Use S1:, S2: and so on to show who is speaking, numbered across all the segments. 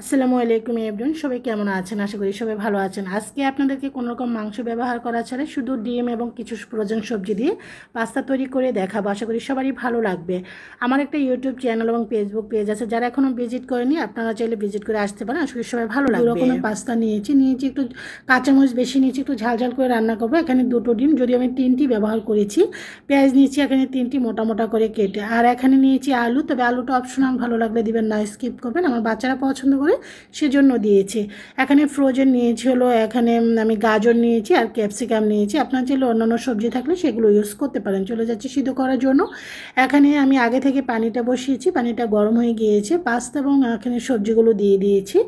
S1: আসসালামু আলাইকুম এভরিওয়ান, সবাই কেমন আছেন? আশা করি সবাই ভালো আছেন। আজকে আপনাদেরকে কোনো রকম মাংস ব্যবহার করা ছাড়া শুধু ডিম এবং কিছু ফ্রোজেন সবজি দিয়ে পাস্তা তৈরি করে দেখাবো। আশা করি সবারই ভালো লাগবে। আমার একটা ইউটিউব চ্যানেল এবং ফেসবুক পেজ আছে, যারা এখনও ভিজিট করেনি আপনারা চাইলে ভিজিট করে আসতে পারেন। আশা করি সবাই ভালো লাগবে। দু রকমের পাস্তা নিয়েছি একটু কাঁচামরিচ বেশি নিয়েছি, একটু ঝাল ঝাল করে রান্না করবো। এখানে দুটো ডিম, যদি আমি 3টি ব্যবহার করেছি। পেঁয়াজ নিয়েছি এখানে 3টি মোটা মোটা করে কেটে। আর এখানে নিয়েছি আলু, তবে আলুটা অপশনাল, ভালো লাগলে দিবেন, না স্কিপ করবেন। আমার বাচ্চারা পছন্দ করে সেজন্য দিয়েছি। এখানে ফ্রোজেন নিয়েছি হলো, এখানে আমি গাজর নিয়েছি আর ক্যাপসিকাম নিয়েছি। আপনার চাইলে অন্যান্য সবজি থাকলে সেগুলো ইউজ করতে পারেন। চলে যাচ্ছি সিদ্ধ করার জন্য। এখানে আমি আগে থেকে পানিটা বসিয়েছি, পানিটা গরম হয়ে গিয়েছে। পাস্তা এবং এখানে সবজিগুলো দিয়ে দিয়েছি।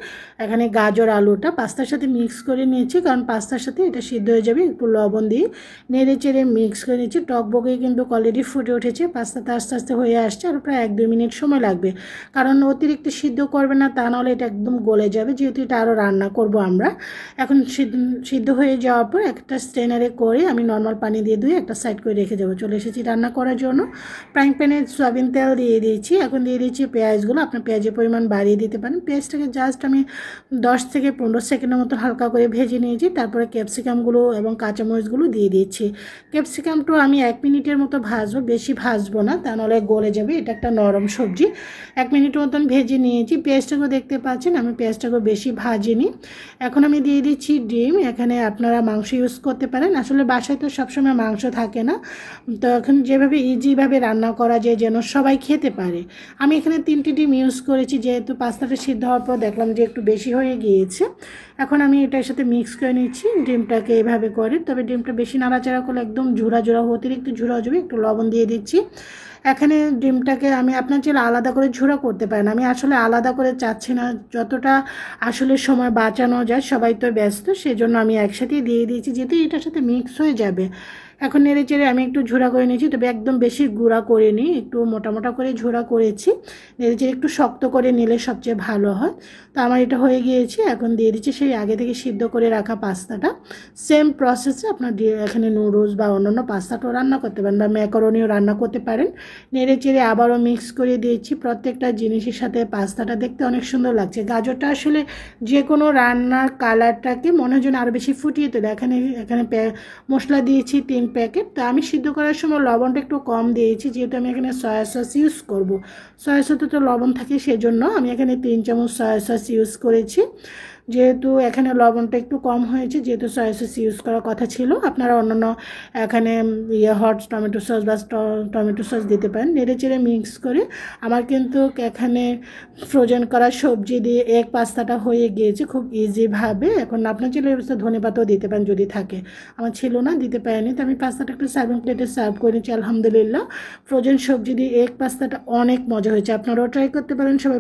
S1: এখানে গাজর আলুটা পাস্তার সাথে মিক্স করে নিয়েছি, কারণ পাস্তার সাথে এটা সিদ্ধ হয়ে যাবে। একটু লবণ দিয়ে নেড়ে চেড়ে মিক্স করে নিয়েছি। টকবগে কিন্তু অলরেডি ফুটে উঠেছে, পাস্তাটা আস্তে আস্তে হয়ে আসছে। আর প্রায় 1-2 মিনিট সময় লাগবে, কারণ অতিরিক্ত সিদ্ধ করবে না, তা নাহলে এটা একদম গলে যাবে, যেহেতু এটা আরও রান্না করব আমরা। এখন সিদ্ধ হয়ে যাওয়ার পর একটা স্ট্রেনারে করে আমি নর্মাল পানি দিয়ে ধুয়ে একটা সাইড করে রেখে দেবো। চলে এসেছি রান্না করার জন্য। ফ্রাইং প্যানে সয়াবিন তেল দিয়ে দিয়েছি। এখন দিয়ে দিচ্ছি পেঁয়াজগুলো। আপনার পেঁয়াজের পরিমাণ বাড়িয়ে দিতে পারেন। পেঁয়াজটাকে জাস্ট আমি 10 থেকে 15 সেকেন্ডের মতো হালকা করে ভেজে নিয়েছি। তারপরে ক্যাপসিকামগুলো এবং কাঁচামরিচগুলো দিয়ে দিচ্ছি। ক্যাপসিকামটা আমি 1 মিনিটের মতো ভাজবো, বেশি ভাজবো না, তা নাহলে গলে যাবে। এটা একটা নরম সবজি। 1 মিনিট মতন ভেজে নিয়েছি। পেঁয়াজটাকেও দেখতে পাচ্ছেন আমি পেঁয়াজটাকেও বেশি ভাজিনি। এখন আমি দিয়ে দিচ্ছি ডিম। এখানে আপনারা মাংস ইউজ করতে পারেন। আসলে বাসায় তো সবসময় মাংস থাকে না, তো এখন যেভাবে ইজিভাবে রান্না করা যায় যেন সবাই খেতে পারে, আমি এখানে 3টি ডিম ইউজ করেছি। যেহেতু পাস্তাটা সিদ্ধ হওয়ার পর দেখলাম যে একটু বেশি হয়ে গিয়েছে, এখন আমি এটার সাথে মিক্স করে নিচ্ছি ডিমটাকে এভাবে করে। তবে ডিমটা বেশি নাড়াচাড়া করলে একদম ঝুরা ঝুরা, অতিরিক্ত ঝুরা যাবে। একটু লবণ দিয়ে দিচ্ছি। এখানে ডিমটাকে আমি আপনার চাইলে আলাদা করে ঝুরা করতে পারেন, আমি আসলে আলাদা করে চাচ্ছি না। যতটা আসলে সময় বাঁচানো যায়, সবাই তো ব্যস্ত, সেজন্য আমি একসাথেই দিয়ে দিয়েছি, যেহেতু এটার সাথে মিক্স হয়ে যাবে। এখন নেড়ে চেড়ে আমি একটু ঝোড়া করে নিয়েছি, তবে একদম বেশি গুঁড়া করে নিই, একটু মোটা মোটা করে ঝোড়া করেছি। নেড়ে চেড়ে একটু শক্ত করে নিলে সবচেয়ে ভালো হয়। তো আমার এটা হয়ে গিয়েছে। এখন দিয়ে দিচ্ছি সেই আগে থেকে সিদ্ধ করে রাখা পাস্তাটা। সেম প্রসেসে আপনার এখানে নুডলস বা অন্যান্য পাস্তাটাও রান্না করতে পারেন, বা ম্যাকারনিও রান্না করতে পারেন। নেড়ে চেড়ে আবারও মিক্স করে দিয়েছি। প্রত্যেকটা জিনিসের সাথে পাস্তাটা দেখতে অনেক সুন্দর লাগছে। গাজরটা আসলে যে কোনো রান্নার কালারটাকে মনে হয় যেন আরও বেশি ফুটিয়ে তোলে। এখানে এখানে মশলা দিয়েছি 3 প্যাকেট। তো আমি সিদ্ধ করার সময় লবণটা একটু কম দিয়েছি, যেহেতু আমি এখানে সয়া সস ইউজ করব। সয়া সসে তো লবণ থাকে, সেজন্য আমি এখানে 3 চামচ সয়া সস ইউজ করেছি। যেহেতু এখানে লবণটা একটু কম হয়েছে, যেহেতু সয়া সস ইউজ করার কথা ছিল, আপনারা অন্যান্য এখানে হট টমেটো সস বা টমেটো সস দিতে পারেন। নেড়ে চেড়ে মিক্স করে আমার কিন্তু এখানে ফ্রোজেন করা সবজি দিয়ে এগ পাস্তাটা হয়ে গিয়েছে খুব ইজিভাবে। এখন আপনার চাইলে ধনেপাতাও দিতে পারেন যদি থাকে, আমার ছিল না, দিতে পারিনি। তো আমি পাস্তাটা একটা সার্ভিং প্লেটে সার্ভ করে নিচ্ছি। আলহামদুলিল্লাহ, ফ্রোজেন সবজি দিয়ে এগ পাস্তাটা অনেক মজা হয়েছে, আপনারাও ট্রাই করতে পারেন। সবাই